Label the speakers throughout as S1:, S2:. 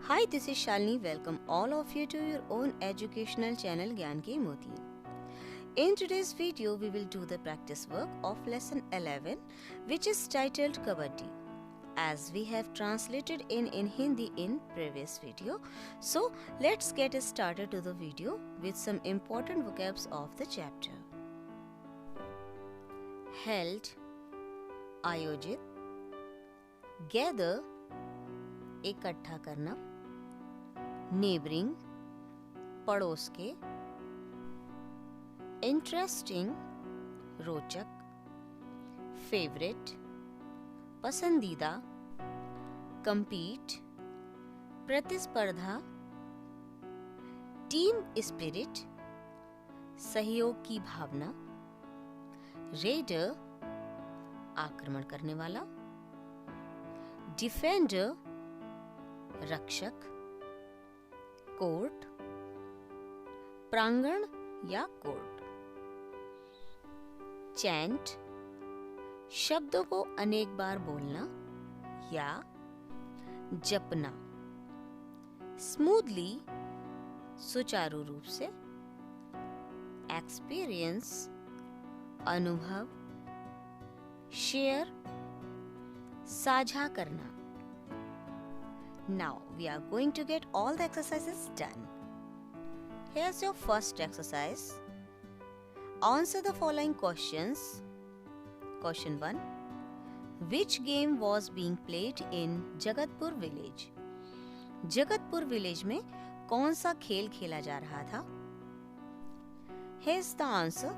S1: Hi, this is Shalini. Welcome all of you to your own educational channel Gyan Ki Moti. In today's video, we will do the practice work of lesson 11, which is titled Kabaddi. As we have translated in Hindi in previous video, so let's get started to the video with some important vocabs of the chapter. Held, आयोजित, gather, इकट्ठा करना, neighbouring, पड़ोस के, interesting, रोचक, favourite, पसंदीदा, compete, प्रतिस्पर्धा, team spirit, सहयोग की भावना, रेडर, आक्रमण करने वाला, डिफेंडर, रक्षक, कोर्ट, प्रांगण या कोर्ट, चैंट, शब्दों को अनेक बार बोलना या जपना, स्मूथली, सुचारू रूप से, एक्सपीरियंस, अनुभव, शेयर, साझा करना. Now we are going to get all the exercises done. Here's your first exercise. Answer the following questions. Question 1. Which game was being played in Jagatpur village? Jagatpur village में कौन सा खेल खेला जा रहा था? Here's the answer.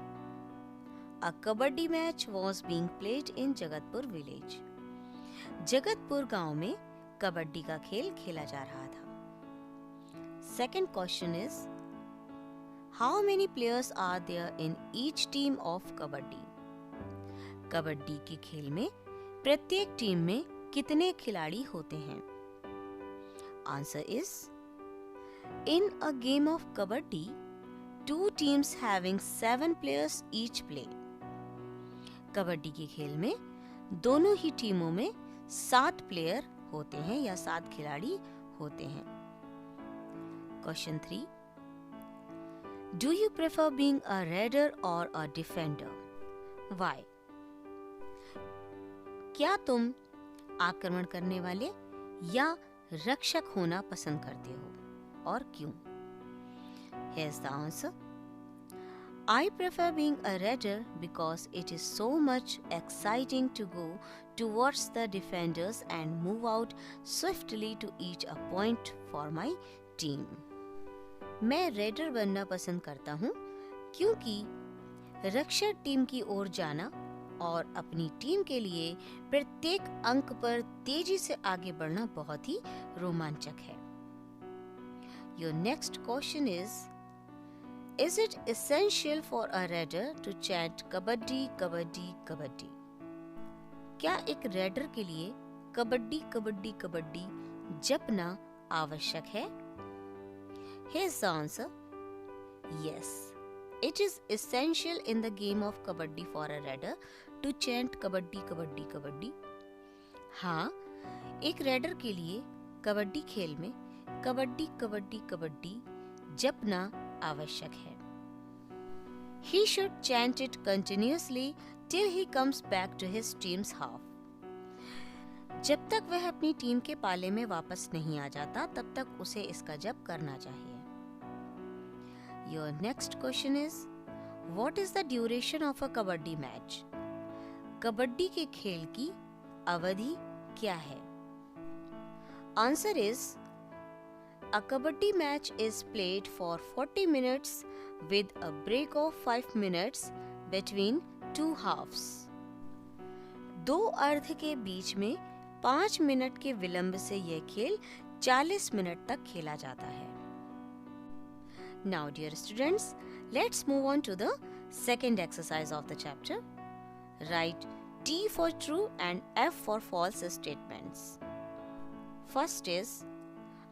S1: A kabaddi match was being played in Jagatpur village. Jagatpur गांव में कबड्डी का खेल खेला जा रहा था. Second question is, how many players are there in each team of kabaddi? Kabaddi के खेल में प्रत्येक टीम में कितने खिलाड़ी होते हैं? Answer is, in a game of kabaddi, two teams having 7 players each play. Kabaddi के खेल में दोनों ही टीमों में 7 प्लेयर होते हैं या 7 खिलाड़ी होते हैं. Question 3. Do you prefer being a raider or a defender? Why? क्या तुम आक्रमण करने वाले या रक्षक होना पसंद करते हो और क्यों? Here's the answer. I prefer being a raider because it is so much exciting to go towards the defenders and move out swiftly to each a point for my team. मैं रेडर बनना पसंद करता हूँ क्योंकि रक्षक team की ओर जाना और अपनी टीम के लिए प्रत्येक अंक पर तेजी से आगे बढ़ना बहुत ही रोमांचक है. Your next question is it essential for a raider to chant kabaddi, kabaddi, kabaddi? क्या एक रेडर के लिए कबड्डी कबड्डी कबड्डी जपना आवश्यक है? Here's the answer. Yes, it is essential in the game of kabaddi for a raider to chant kabaddi kabaddi kabaddi. हाँ, एक raider के लिए कबड्डी खेल में कबड्डी कबड्डी कबड्डी जपना आवश्यक है. He should chant it continuously till he comes back to his team's half. जब तक वह अपनी टीम के पाले में वापस नहीं आ जाता तब तक उसे इसका जप करना चाहिए. Your next question is, what is the duration of a kabaddi match? Kabaddi के खेल की अवधि क्या है? Answer is, a kabaddi match is played for 40 minutes with a break of 5 minutes between two halves. 2 अर्ध के बीच में 5 मिनट के विलंब से यह खेल 40 मिनट तक खेला जाता है. Now dear students, let's move on to the second exercise of the chapter. Write T for true and F for false statements. First is,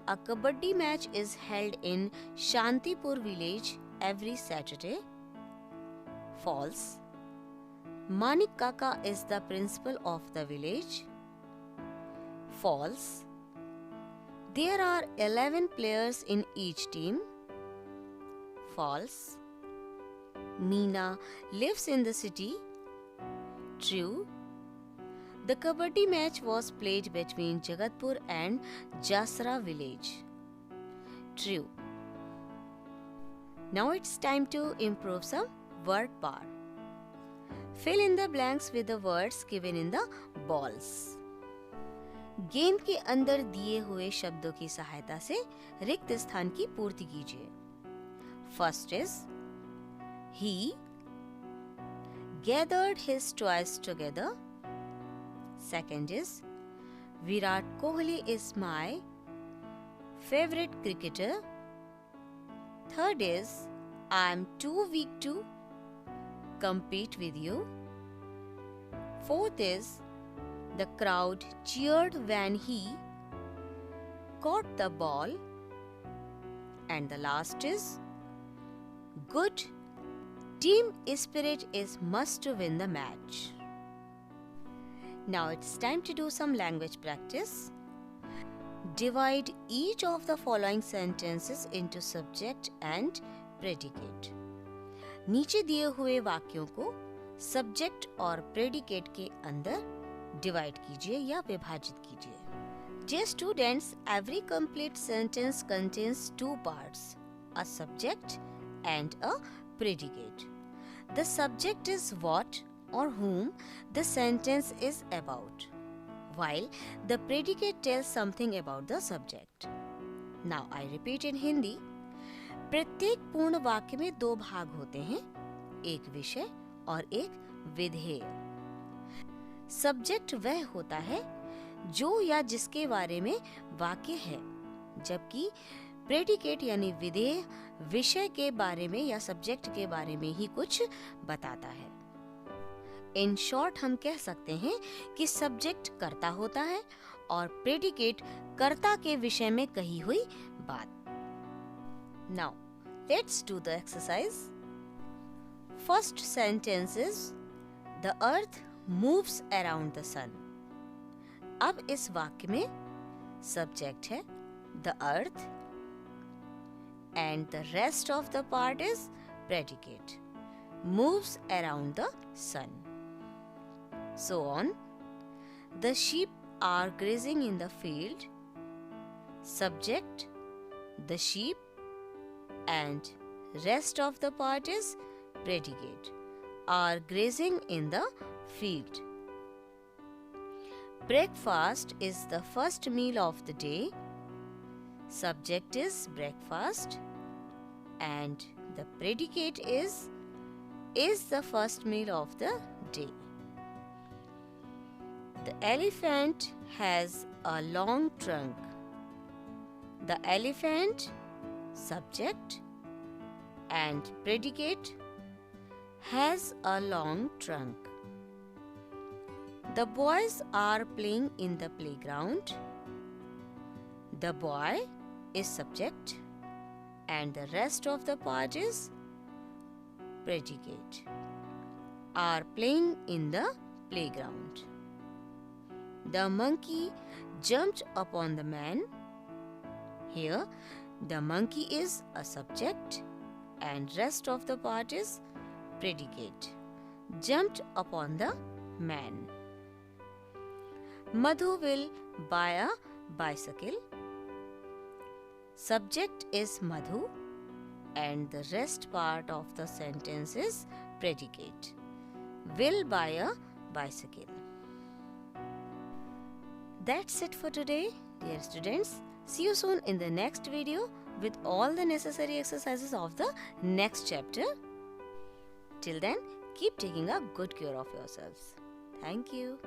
S1: a kabaddi match is held in Shantipur village every Saturday. False. Manik Kaka is the principal of the village. False. There are 11 players in each team. False. Meena lives in the city. True. The kabaddi match was played between Jagatpur and Jasra village. True. Now it's time to improve some word power. Fill in the blanks with the words given in the balls. गेंद के अंदर दिए हुए शब्दों की सहायता से रिक्त स्थान की पूर्ति कीजिए. First is he gathered his toys together. Second is Virat Kohli is my favorite cricketer. Third is I am too weak to compete with you. Fourth is the crowd cheered when he caught the ball. And the last is good team spirit is must to win the match. Now it's time to do some language practice. Divide each of the following sentences into subject and predicate. नीचे दिए हुए वाक्यों को subject और predicate के अंदर divide कीजिए या विभाजित कीजिए. Dear students, every complete sentence contains two parts, a subject and a predicate. The subject is what or whom the sentence is about, while the predicate tells something about the subject. Now I repeat in Hindi. प्रत्येक पूर्ण वाक्य में दो भाग होते हैं, एक विषय और एक विधेय. सब्जेक्ट वह होता है जो या जिसके बारे में वाक्य है, जबकि प्रेडिकेट यानी विधेय विषय के बारे में या सब्जेक्ट के बारे में ही कुछ बताता है. इन शॉर्ट हम कह सकते हैं कि सब्जेक्ट कर्ता होता है और प्रेडिकेट कर्ता के विषय में कही हुई बात. Now, let's do the exercise. First sentence is the earth moves around the sun. अब इस वाक्य में सब्जेक्ट है the earth and the rest of the part is predicate, moves around the sun. So on. The sheep are grazing in the field. Subject the sheep and rest of the part is predicate, are grazing in the field. Breakfast is the first meal of the day. Subject is breakfast and the predicate is the first meal of the day. The elephant has a long trunk. The elephant, subject and predicate, has a long trunk. The boys are playing in the playground. The boy is subject and the rest of the part is predicate, are playing in the playground. The monkey jumped upon the man. Here the monkey is a subject and rest of the part is predicate, jumped upon the man. Madhu will buy a bicycle. Subject is Madhu and the rest part of the sentence is predicate, will buy a bicycle. That's it for today, dear students. See you soon in the next video with all the necessary exercises of the next chapter. Till then, keep taking a good care of yourselves. Thank you.